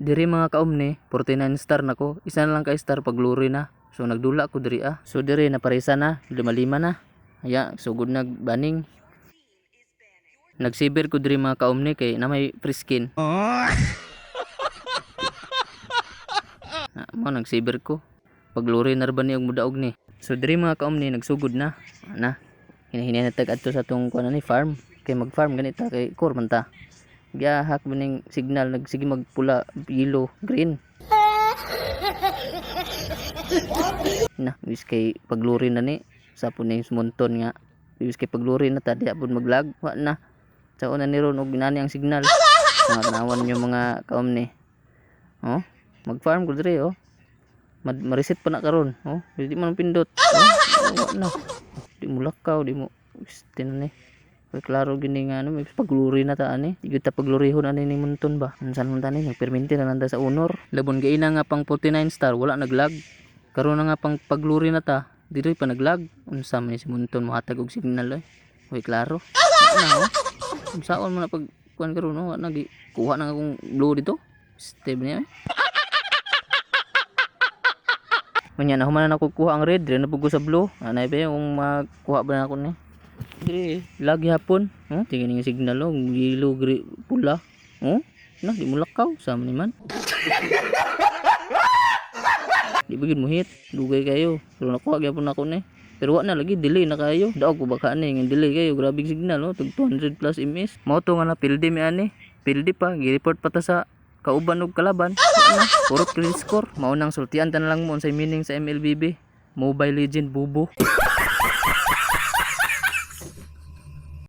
Diri mga kaomni, 49 star na ko. Isa na lang ka star pag luri na. So nagdula ko diri ah. So diri naparisa na, 5-5 na. Aya, sugod nagbaning. Nagsiber ko diri mga kaomni kay na may free skin. Mo nagsiber ko. Pagluri na ba ni og mudaog ni. So diri mga kaomni nagsugod na. Ana. Hinahinay na tag adto sa tong kuan ni farm. Kay mag-farm ganita kay core man ta. Gihahak man ning signal nagsige magpula, yellow, green. Na, wis kay pagluri na ni sa po ning sumonton nga. Wis kay pagluri na ta diha pud maglag. Wa na. Sao na ni ron og ginani ang signal. Mga tanawan nyo mga kaomni. Oh, mag-farm ko diri oh. Ma-reset pa na karon, oh. Di man pindot. Oh, na. Di mo lakaw, di mo tinan ni. Kay klaro gini nga ano, may pagluri na ta ani. Di ta paglurihon ani ni munton ba. Unsan man tani nagperminti na nanda sa honor. Labon gaina nga pang 49 star wala naglag. Karon na nga pang pagluri na ta, diri pa naglag. Unsa man si munton mohatag og signal ay. Kay klaro. Na oh. Unsaon man na pag kuan karon no, nagi kuha na akong blue dito. Step niya. Manya na human na nakukuha ang red, dire na pugo sa blue. Anay ba yung makuha ba na ako ni? Dire lagi hapon. Oh, tingin nga signal oh, yellow, green, pula. Oh, na di mo lakaw sama ni man. Di bagid mo hit, dugay kayo. Pero nakuha gyapon ako ni. Pero wa na lagi delay na kayo. Daog ko baka ani nga delay kayo, grabe signal oh, tag 200 plus ms. Mao to nga na pildi mi ani. Pildi pa, gi-report pa ta sa kauban og kalaban. Na, puro clean score. Maunang sultian ta na lang mo unsay meaning sa MLBB. Mobile Legend Bubo.